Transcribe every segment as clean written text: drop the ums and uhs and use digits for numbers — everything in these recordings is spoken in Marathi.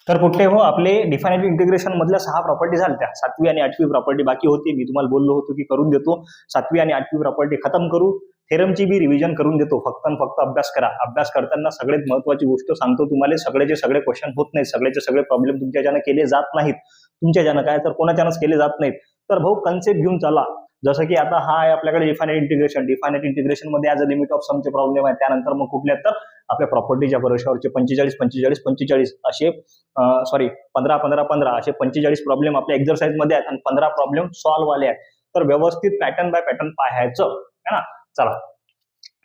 तर कुठले हो आपले डिफायनाइट इंटिग्रेशन मधल्या 6 प्रॉपर्टी झाल्या. 7वी आणि 8वी प्रॉपर्टी बाकी होती. मी तुम्हाला बोललो होतो की करून देतो. 7वी आणि 8वी प्रॉपर्टी खतम करू. थेरमची बी रिव्हिजन करून देतो. फक्त आणि फक्त अभ्यास करा. अभ्यास करताना सगळ्यात महत्त्वाची गोष्ट सांगतो तुम्हाला, सगळेचे सगळे क्वेश्चन होत नाहीत, सगळेचे सगळे प्रॉब्लेम तुमच्याच्यानं केले जात नाहीत. तुमच्याच्यानं काय तर कोणाच्यानंच केले जात नाहीत. तर भाऊ कन्सेप्ट घेऊन चला. जसं की आता हा आहे आपल्याकडे डिफायनाइट इंटिग्रेशन. डिफायनाइट इंटिग्रेशन मध्ये ॲज अ लिमिट ऑफ समचे प्रॉब्लेम आहे. त्यानंतर मग कुठल्या तर आपल्या प्रॉपर्टीच्या भरोशावरचे 45 45 45 असे 15 15 15 असे 45 प्रॉब्लेम आपल्या एक्झरसाइज मध्ये आहेत आणि 15 प्रॉब्लेम सॉल्व्ह आले आहेत. तर व्यवस्थित पॅटर्न बाय पॅटर्न पाहायचं है ना. चला,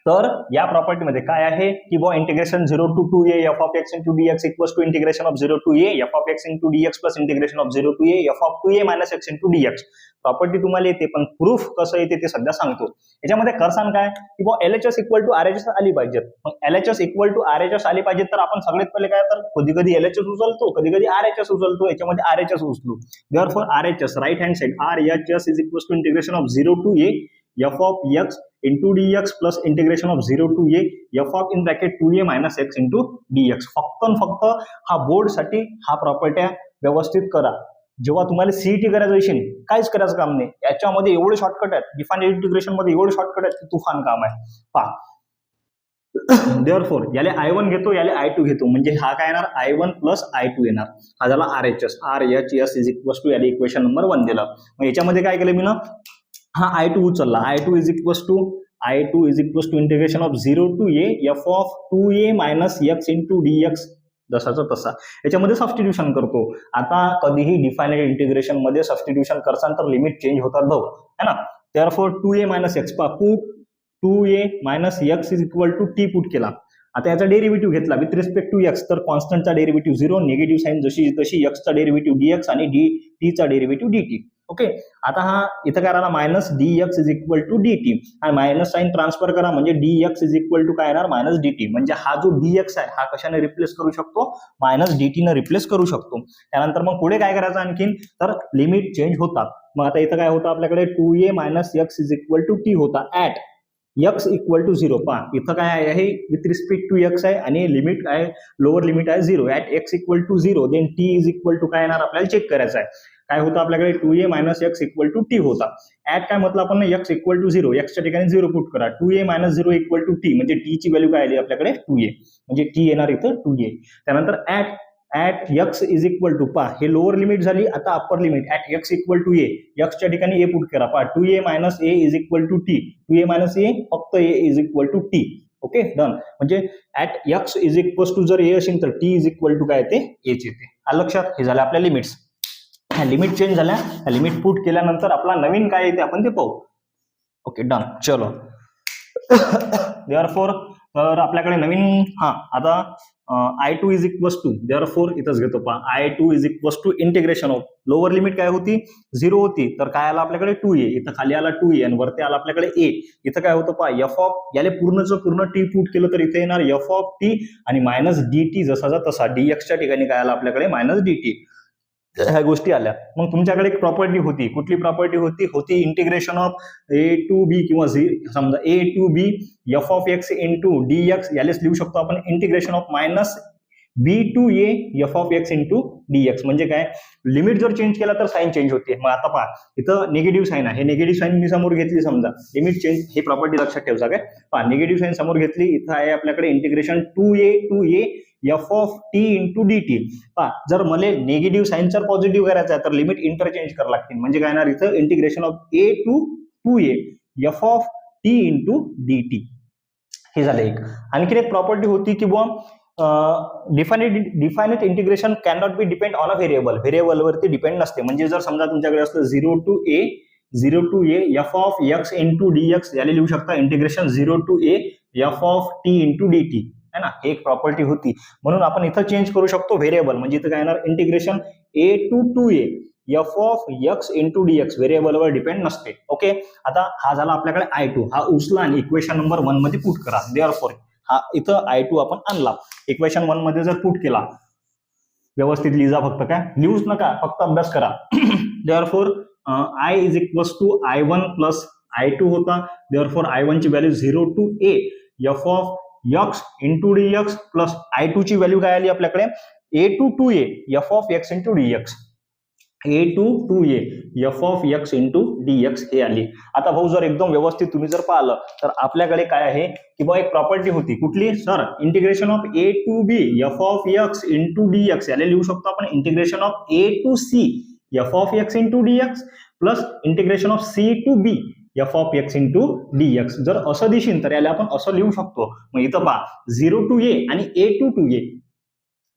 तर या प्रॉपर्टीमध्ये काय आहे की बुवा integration 0 to 2a f of x into dx equals to integration of 0 to a f of x into dx plus integration of 0 to a f of 2a minus x into dx. Property तुम्हाला येते, पण प्रूफ कसं येते ते सध्या सांगतो. याच्यामध्ये करसान काय की बुवा LHS इक्वल टू RHS आली पाहिजेत. मग LHS इक्वल टू RHS आली पाहिजे, तर आपण सगळ्यात पहिले काय, तर कधी कधी LHS उचलतो, कधी कधी RHS उचलतो. याच्यामध्ये RHS उचलू. Therefore RHS right hand side RHS is equals to integration of 0 to a f of x into dx plus integration of 0 to a f of in bracket 2a minus x into dx. फक्त हा बोर्ड साठी हा प्रॉपर्ट्या व्यवस्थित करा. जेव्हा तुम्हाला सीईटी करायचं असेल, काहीच करायचं काम नाही. याच्यामध्ये एवढे शॉर्टकट आहेत, डिफाइनेट इंटिग्रेशन मध्ये एवढे शॉर्टकट आहेत की तुफान काम आहे. पहा, देअरफॉर याले I1 घेतो, याले I2 घेतो, म्हणजे हा काय येणार I1 प्लस I2 येणार. हा झाला RHS. RHS is equals to याले इक्वेशन नंबर 1 दिलं. मग याच्यामध्ये काय केलं मी ना, हा I2 उचलला. I2 is equals to integration of 0 to a f of 2a minus x into dx. जसाचा तसा याच्यामध्ये सबस्टिट्यूशन करतो. आता कधीही डिफायनाइट इंटिग्रेशन मध्ये सबस्टिट्यूशन करसान तर लिमिट चेंज होतात भाऊ, है ना. Therefore 2a minus x put 2a minus x is equal to t put केला. आता याचा डेरिव्हेटिव्ह घेतला विथ रिस्पेक्ट टू x, तर कॉन्स्टंटचा डेरिव्हेटिव्ह 0, निगेटिव्ह साइन जशी तशी, x चा डेरिव्हेटिव्ह dx आणि t चा डेरिव्हेटिव्ह dt. ओके, आता हा इथं काय राहिला minus dx is equal to dt आणि मायनस साइन ट्रान्सफर करा, म्हणजे dx इज इक्वल टू काय येणार मायनस dt. म्हणजे हा जो dx आहे हा कशाने रिप्लेस करू शकतो, मायनस dt ने रिप्लेस करू शकतो. त्यानंतर मग पुढे काय करायचं आणखीन, तर लिमिट चेंज होतात. मग आता इथं काय होतं आपल्याकडे 2a minus x is equal to t होता ऍट x इक्वल टू 0. पहा इथं काय आहे विथ रिस्पेक्ट टू x आहे आणि लिमिट आहे, लोअर लिमिट आहे 0. At x equal to 0 then t is equal to काय येणार आपल्याला चेक करायचं आहे. काय होतं आपल्याकडे 2a minus x equal to t होता. ऍट काय म्हटलं आपण x इक्वल टू 0, x च्या ठिकाणी 0 पुट करा. 2a minus 0 equal to t, म्हणजे t ची व्हॅल्यू काय आली आपल्याकडे 2a, म्हणजे t येणार इथं 2a. त्यानंतर at x is equal to, पहा हे लोअर लिमिट झाली, आता upper limit at x equal to a, x च्या ठिकाणी a पुट करा. पहा 2a minus a is equal to t, 2a minus a फक्त a is equal to t. Okay done. म्हणजे at x is equal to जर a असेल तर t इज इक्वल टू काय येते एच येते. आलं लक्षात. हे झालं आपल्या लिमिट्स. लिमिट चेंज झाल्या, लिमिट पुट केल्यानंतर आपला नवीन काय येते आपण ते पाहू. Okay done. चलो, देअरफॉर तर आपल्याकडे नवीन आता I2 is equals to, therefore इथंच घेतो पहा, I2 is equals to integration of, lower limit काय होती 0 होती, तर काय आला आपल्याकडे 2a, इथं खाली आला 2a आणि वरती आला आपल्याकडे a. इथं काय होतं पहा, f ऑफ याले पूर्णचं पूर्ण t पुट केलं तर इथे येणार f ऑफ t आणि मायनस dt जसाचा तसा, dx च्या ठिकाणी काय आला आपल्याकडे मायनस dt. ह्या गोष्टी आल्या. मग तुमच्याकडे एक प्रॉपर्टी होती, कुठली प्रॉपर्टी होती integration of a to b किंवा समजा a to b f of x into dx, यालेच लिहू शकतो आपण integration of minus b to a f of x into dx. म्हणजे काय, लिमिट जर चेंज केला तर साइन चेंज होते. मग आता पहा इथं निगेटिव्ह साइन आहे, हे निगेटिव्ह साइन मी समोर घेतली, समजा लिमिट चेंज, हे प्रॉपर्टी लक्षात ठेवसा काय. पहा निगेटिव्ह साइन समोर घेतली, इथं आहे आपल्याकडे integration 2a to a f of t into dt. पहा जर मला निगेटिव्ह साइन जर पॉझिटिव्ह करायचं आहे तर लिमिट इंटरचेंज करावं लागतील. म्हणजे काय येणार इथं integration of a to 2a f of t into dt. हे झालं एक. आणखी एक प्रॉपर्टी होती की बुवा definite integration can not be depend on a variable, व्हेरिएबलवरती डिपेंड नसते. म्हणजे जर समजा तुमच्याकडे असतं 0 to a f of x into dx, याला लिहू शकता integration 0 to a f of t into dt, है ना. एक प्रॉपर्टी होती, म्हणून आपण इथं चेंज करू शकतो व्हेरिएबल. म्हणजे इथं काय येणार integration a to 2a f of x into dx, व्हेरिएबलवर डिपेंड नसते. ओके, आता हा झाला आपल्याकडे I2, हा उचला आणि इक्वेशन नंबर 1 मध्ये पुट करा. देअरफॉर हा इथं I2 आपण आणला, इक्वेशन 1 मध्ये जर पुट केला, व्यवस्थित लिहा, फक्त काय लिहूच नका, फक्त अभ्यास करा. Therefore I is equals to I1 plus I2 होता. देअरफॉर I1 ची value 0 to a f of x into dx plus I2 ची व्हॅल्यू काय आली आपल्याकडे a to 2a f of x into dx, a to 2a f of x into dx हे आली. आता भाऊ जर एकदम व्यवस्थित तुम्ही जर पाहिलं तर आपल्याकडे काय आहे की बा एक प्रॉपर्टी होती कुठली sir, integration of a to b f of x into dx, याला लिहू शकतो आपण integration of a to c f of x into dx plus integration of c to b f of x into dx. जर असं दिसेल तर याला आपण असं लिहू शकतो. मग इथं पहा 0 to a आणि a to 2a,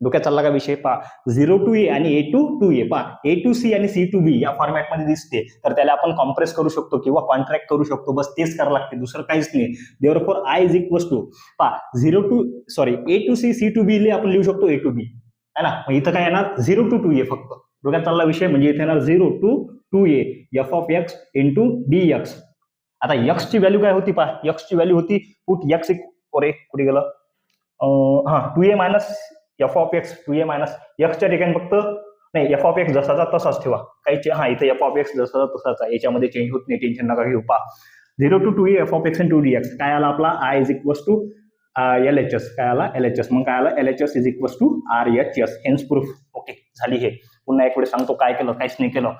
डोक्यात चालला का विषय? पहा 0 to a आणि a to 2a, पहा a to c आणि c to b या फॉर्मॅटमध्ये दिसते तर त्याला आपण कॉम्प्रेस करू शकतो किंवा कॉन्ट्रॅक्ट करू शकतो, बस तेच करावं लागते, दुसरं काहीच नाही. Therefore i is equals to पहा a to c c to b ले आपण लिहू शकतो a to b है ना. मग इथं काय येणार 0 to 2a फक्त, डोक्यात चालला विषय, म्हणजे इथे येणार 0 to 2a f of x into dx. आता x ची व्हॅल्यू काय होती पहा, x ची व्हॅल्यू होती पुट x कुठे गेलं, 2a minus f of x, 2a minus x च्या ठिकाणी फक्त नाही f of x जसाचा तसाच ठेवा, काही इथे f of x जसाचा तसाच आहे, याच्यामध्ये चेंज होत नाही, टेन्शन नका घेऊ. पहा 0 to 2a f of x into dx काय आला आपला i is equals to LHS, काय आला LHS. मग काय आला LHS is equals to RHS, hence proof. Okay झाली. हे पुन्हा एक वेळ सांगतो काय केलं, काहीच नाही केलं.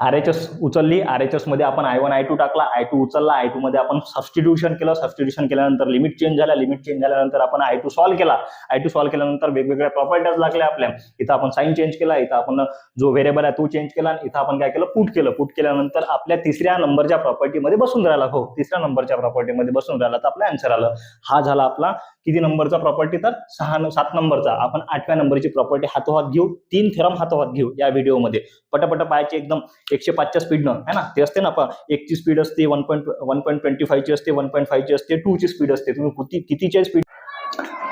RHS उचलली, RHS मध्ये आपण I1 I2 टाकला, I2 उचलला, I2 मध्ये आपण सबस्टिट्यूशन केलं, सबस्टिट्यूशन केल्यानंतर लिमिट चेंज झाल्या, लिमिट चेंज झाल्यानंतर आपण I2 सॉल्व्ह केला, I2 सॉल्व्ह केल्यानंतर वेगवेगळ्या प्रॉपर्टीज लागल्या आपल्या. इथं आपण साइन चेंज केला, इथं आपण जो व्हेरिएबल आहे तो चेंज केला, इथं आपण काय केलं पुट केलं, पुट केल्यानंतर आपल्या तिसऱ्या नंबरच्या प्रॉपर्टीमध्ये बसून राहिला. हो, तिसऱ्या नंबरच्या प्रॉपर्टीमध्ये बसून राहिला तर आपला आन्सर आलं. हा झाला आपला किती नंबरचा प्रॉपर्टी, तर 7 नंबरचा. आपण 8व्या नंबरची प्रॉपर्टी हातोहात घेऊ, 3 थेरम हातोहात घेऊ या व्हिडिओमध्ये. पटापट पाहायचे एकदम 105च्या स्पीडनं है ना, ते असते ना, 1 ची स्पीड असते, 1.25 ची असते, 1.5 ची असते, 2 ची स्पीड असते, तुम्ही कितीची स्पीड.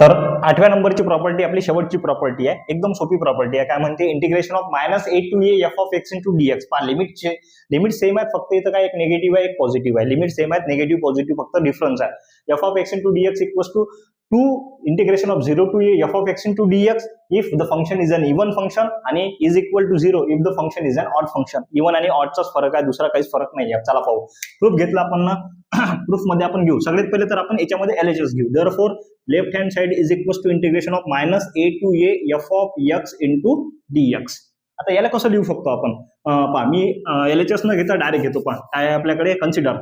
तर 8व्या नंबरची प्रॉपर्टी आपली शेवटची प्रॉपर्टी आहे, एकदम सोपी प्रॉपर्टी आहे. काय म्हणते, integration of -a to a f of x into dx. पहा लिमिट सेम आहेत, फक्त इथं काय एक निगेटिव्ह आहे एक पॉझिटिव्ह आहे. लिमिट सेम आहेत, निगेटिव्ह पॉझिटिव्ह फक्त डिफरन्स आहे. f of x into dx equals to 2 integration of 0 to a f of x into dx if the function is an even function आणि is equal to 0 if the function is an odd function. Even आणि ऑडचाच फरक आहे, दुसरा काहीच फरक नाही आहे. चला पाहू. प्रूफ घेतला आपण ना, प्रूफ मध्ये आपण घेऊ. सगळ्यात पहिले तर आपण याच्यामध्ये LHS घेऊ. Therefore left hand side is equals to integration of -a to a f of x into dx. आता याला कसं लिहू शकतो आपण, पहा मी LHS न घेता डायरेक्ट घेतो. पहा काय आपल्याकडे, consider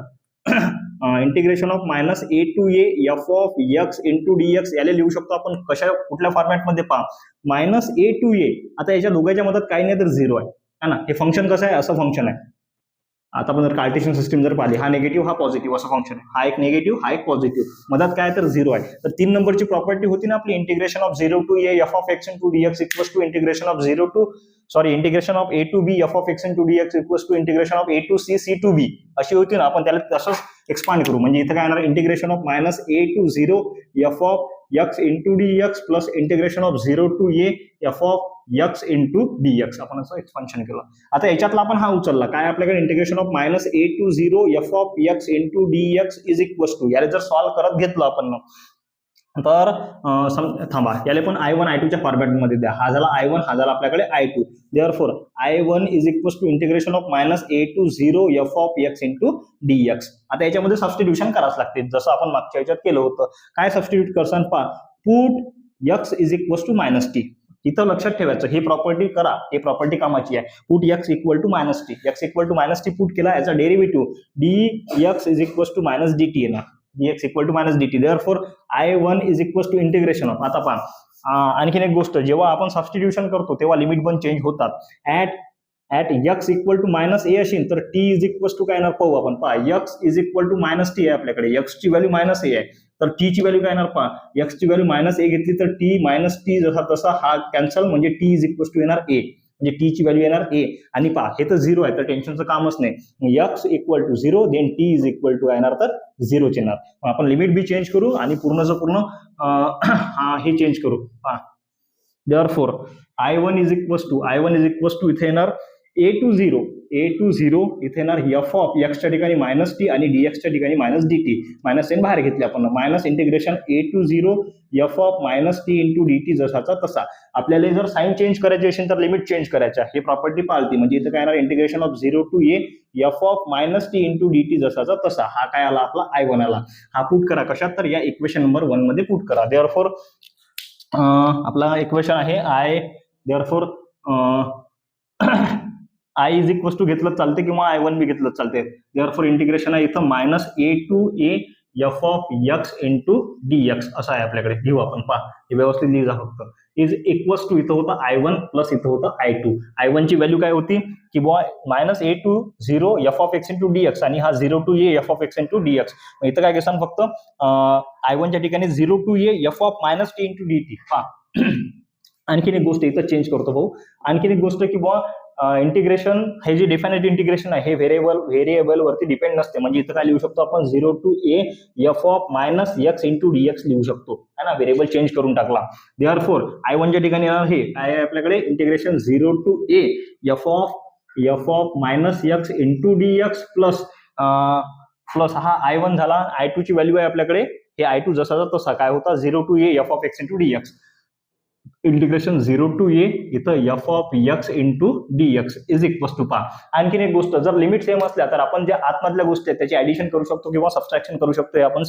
integration of -a to a f of x into dx. याला लिहू शकतो आपण कशा, कुठल्या फॉर्मॅटमध्ये, पहा -a to a. आता याच्या दोघांच्या मधात काही नाही तर 0 आहे ना. हे फंक्शन कसं आहे, असं फंक्शन आहे. आता आपण जर कार्टेशियन सिस्टीम जर पाहिली, हा निगेटिव्ह हा पॉझिटिव्ह असं फंक्शन आहे, हा एक निगेटिव्ह हा एक पॉझिटिव्ह, मधात काय तर 0 आहे. तर 3 नंबरची प्रॉपर्टी होती ना आपली, integration of 0 to a f of x into dx equals to integration of integration of a to b f of x into dx equals to integration of a to c c to b अशी होती ना. आपण त्याला तसंच एक्सपांड करू, म्हणजे इथं काय येणार, integration of -a to 0 f of x into dx plus integration of 0 to a f of x into dx. आपण असं एक्सपान्शन केलं. आता याच्यातला आपण हा उचलला, काय आपल्याकडे integration of -a to 0 f of x into dx is equals to, याला जर सॉल्व्ह करत घेतलं आपण तर थांबा, याला पण I1 I2च्या फॉर्मॅटमध्ये द्या. हा झाला I1, हा झाला आपल्याकडे I2. Therefore I1 is equals to integration of -a to 0 f of x into dx. आता याच्यामध्ये सबस्टिट्यूशन करावंच लागते, जसं आपण मागच्या याच्यात केलं होतं. काय सबस्टिट्यूट करसान, पहा put x is equals to -t. इथं लक्षात ठेवायचं, ही प्रॉपर्टी करा, ही प्रॉपर्टी कामाची आहे. Put x equal to -t, x equal to -t put केला, याचा derivative dx is equals to -dt येणार, dx equal to -dt. Therefore I1 is equals to integration of. आता पहा आणखीन एक गोष्ट, जेव्हा आपण सबस्टिट्यूशन करतो तेव्हा लिमिट पण चेंज होतात. At x equal to -a असेल तर t इज इक्वल्स टू काय येणार पाहू आपण. पहा x is equal to -t आहे आपल्याकडे, x ची व्हॅल्यू -a आहे, तर t ची व्हॅल्यू काय येणार, पहा x ची व्हॅल्यू -a घेतली तर t -t जसा तसा हा कॅन्सल, म्हणजे t इज इक्वल्स टू येणार a, म्हणजे t ची व्हॅल्यू येणार a. आणि पहा हे तर 0 आहे तर टेन्शनचं कामच नाही. x equal to 0 then t is equal to येणार तर 0 च येणार. आपण लिमिट बी चेंज करू आणि पूर्णचं पूर्ण हे चेंज करू. पहा therefore I1 is equals to इथे येणार a to 0 इथे येणार f of x च्या ठिकाणी -t आणि dx च्या ठिकाणी -dt. -n बाहेर घेतले आपण, minus integration a to 0 f of -t into dt जसाचा तसा. आपल्याला जर साइन चेंज करायची असेल तर लिमिट चेंज करायच्या, ही प्रॉपर्टी पाळती. म्हणजे इथे काय येणार, integration of 0 to a f of -t into dt जसाचा तसा. हा काय आला आपला I1 आला. हा पुट करा कशात, तर या इक्वेशन नंबर 1 मध्ये पुट करा. देअरफॉर आपला इक्वेशन आहे I therefore I is equal to घेतलं चालते किंवा I1 बी घेतलं चालते. देअरफॉर इंटिग्रेशन आहे इथं -a to a f of x into dx असं आहे आपल्याकडे. घेऊ आपण पहा हे व्यवस्थित लिहा फक्त. इज इक्वल्स टू इथं होतं I1 प्लस इथं होतं I2. I1 ची व्हॅल्यू काय होती की बुवा -a to 0 f of x into dx आणि हा 0 to a f of x into dx. इथं काय घेसान फक्त I1 च्या ठिकाणी 0 to a f of -t into dt. पहा आणखीन एक गोष्ट इथं चेंज करतो भाऊ. आणखीन एक गोष्ट की बुवा इंटिग्रेशन हे जे डिफायनाइट इंटिग्रेशन आहे हे व्हेरिएबल वरती डिपेंड नसते. म्हणजे इथं काय लिहू शकतो आपण 0 to a f of -x into dx लिहू शकतो है ना. व्हेरिएबल चेंज करून टाकला. देअरफॉर I1 च्या ठिकाणी हे काय आहे आपल्याकडे integration 0 to a f of -x into dx plus हा I1 झाला. I2 ची व्हॅल्यू आहे आपल्याकडे हे I2 जसाचा तसा काय होता 0 to a f of x into dx. Integration 0 to a इथं f of x into dx is equal to. पहा आणखीन एक गोष्ट, जर लिमिट सेम असल्या तर आपण ज्या आतमधल्या गोष्टी आहेत त्याची ऍडिशन करू शकतो किंवा सबट्रॅक्शन करू शकतो. हे आपण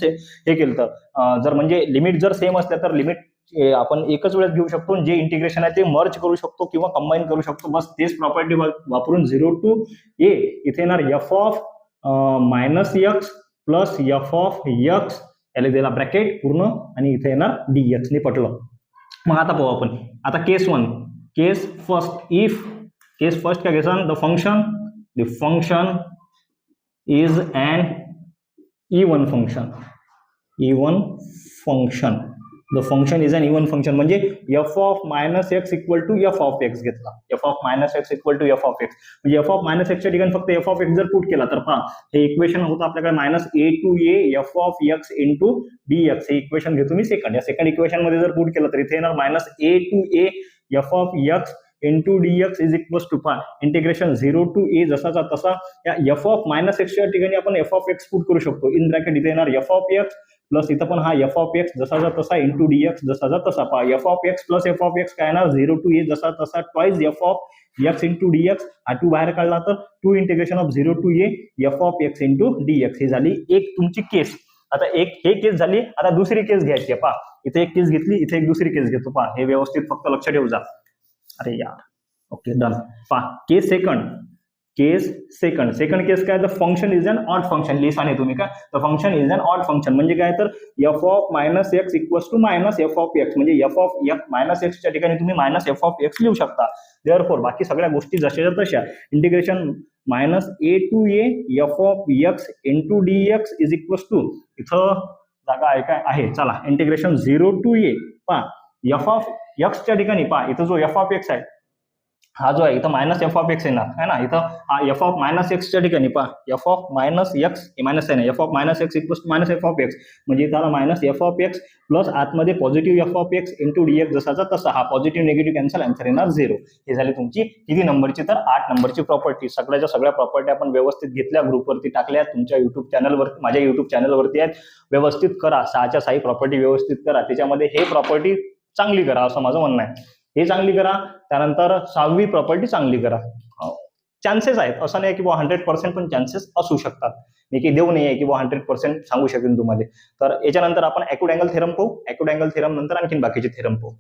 हे केलं तर जर म्हणजे लिमिट जर सेम असल्या तर लिमिट आपण एकच वेळेस घेऊ शकतो. जे इंटिग्रेशन आहे ते मर्ज करू शकतो किंवा कंबाईन करू शकतो. बस तेच प्रॉपर्टी वापरून 0 to a इथे येणार f of -x plus f of x याला दिला ब्रॅकेट पूर्ण आणि इथे येणार dx ने पटलं. मग आता पाहू आपण. आता case 1 case first. If case first काय घ्यायचं the function is an even function. The function is an even function म्हणजे f of -x equal to f of x घेतला. f of -x equal to f of x म्हणजे f ऑफ -x च्या ठिकाणी फक्त f ऑफ x जर पुट केला तर पहा हे इक्वेशन होतं आपल्याकडे -a to a f of x into dx. हे इक्वेशन घेतो मी सेकंड. या सेकंड इक्वेशन मध्ये जर पुट केलं तर इथे येणार -a to a f of x into dx is equal to. पहा इंटिग्रेशन 0 to a जसाचा तसा या f ऑफ -x च्या ठिकाणी आपण f ऑफ x पुट करू शकतो. इन ब्रॅकेट इथे येणार f ऑफ x प्लस इथं पण हा f ऑफ x जसाचा तसा इंटू dx जसाचा तसा. पहा f of x plus f of x काय येणार 0 to a जसा तसा twice f of x into dx. हा 2 बाहेर काढला तर 2 integration of 0 to a f of x into dx. ही झाली एक तुमची केस. आता एक हे केस झाली. आता दुसरी केस घ्यायची आहे. पहा इथे एक केस घेतली, इथे एक दुसरी केस घेतो. पहा हे व्यवस्थित फक्त लक्ष ठेवू जा. अरे यार ओके डन. पहा केस सेकंड केस काय, the function is an odd function. लिहिसा नाही तुम्ही का the function is an odd function म्हणजे काय तर f of -x equals to -f of x म्हणजे f ऑफ -x च्या ठिकाणी तुम्ही -f ऑफ x लिहू शकता. देअरफॉर बाकी सगळ्या गोष्टी जशाच्या तशा. Integration -a to a f of x into dx is equals to. इथं जागा आहे काय आहे. चला इंटिग्रेशन 0 to a. पहा f ऑफ x च्या ठिकाणी पहा इथं जो f ऑफ x आहे हा जो आहे इथं -f ऑफ x येणार है ना. इथं हा f ऑफ -x च्या ठिकाणी पहा f ऑफ -x मायनस आहे ना f of -x equals to -f of x म्हणजे इथं -f ऑफ x प्लस आतमध्ये positive f of x into dx जसाचा तसा. हा पॉझिटिव्ह निगेटिव्ह कॅन्सल आन्सर येणार 0. हे झाली तुमची किती नंबरची तर 8 नंबरची प्रॉपर्टी. सगळ्याच्या सगळ्या प्रॉपर्टी आपण व्यवस्थित घेतल्या, ग्रुपवरती टाकल्या, तुमच्या युट्यूब चॅनलवरती माझ्या युट्यूब चॅनलवरती आहेत. व्यवस्थित करा. 6च्या 6 प्रॉपर्टी व्यवस्थित करा. त्याच्यामध्ये हे प्रॉपर्टी चांगली करा असं माझं म्हणणं आहे. हे चांगली करा. त्यानंतर 6वी प्रॉपर्टी चांगली करा. चान्सेस आहेत असं नाही की 100% पण चान्सेस असू शकतात. मी काही देऊ नाही आहे की 100% सांगू शकेन तुम्हाला. तर याच्यानंतर आपण ॲक्यूट अँगल थेरम पाहू. ॲक्यूट अँगल थेरम नंतर आणखीन बाकीचे थेरम पाहू.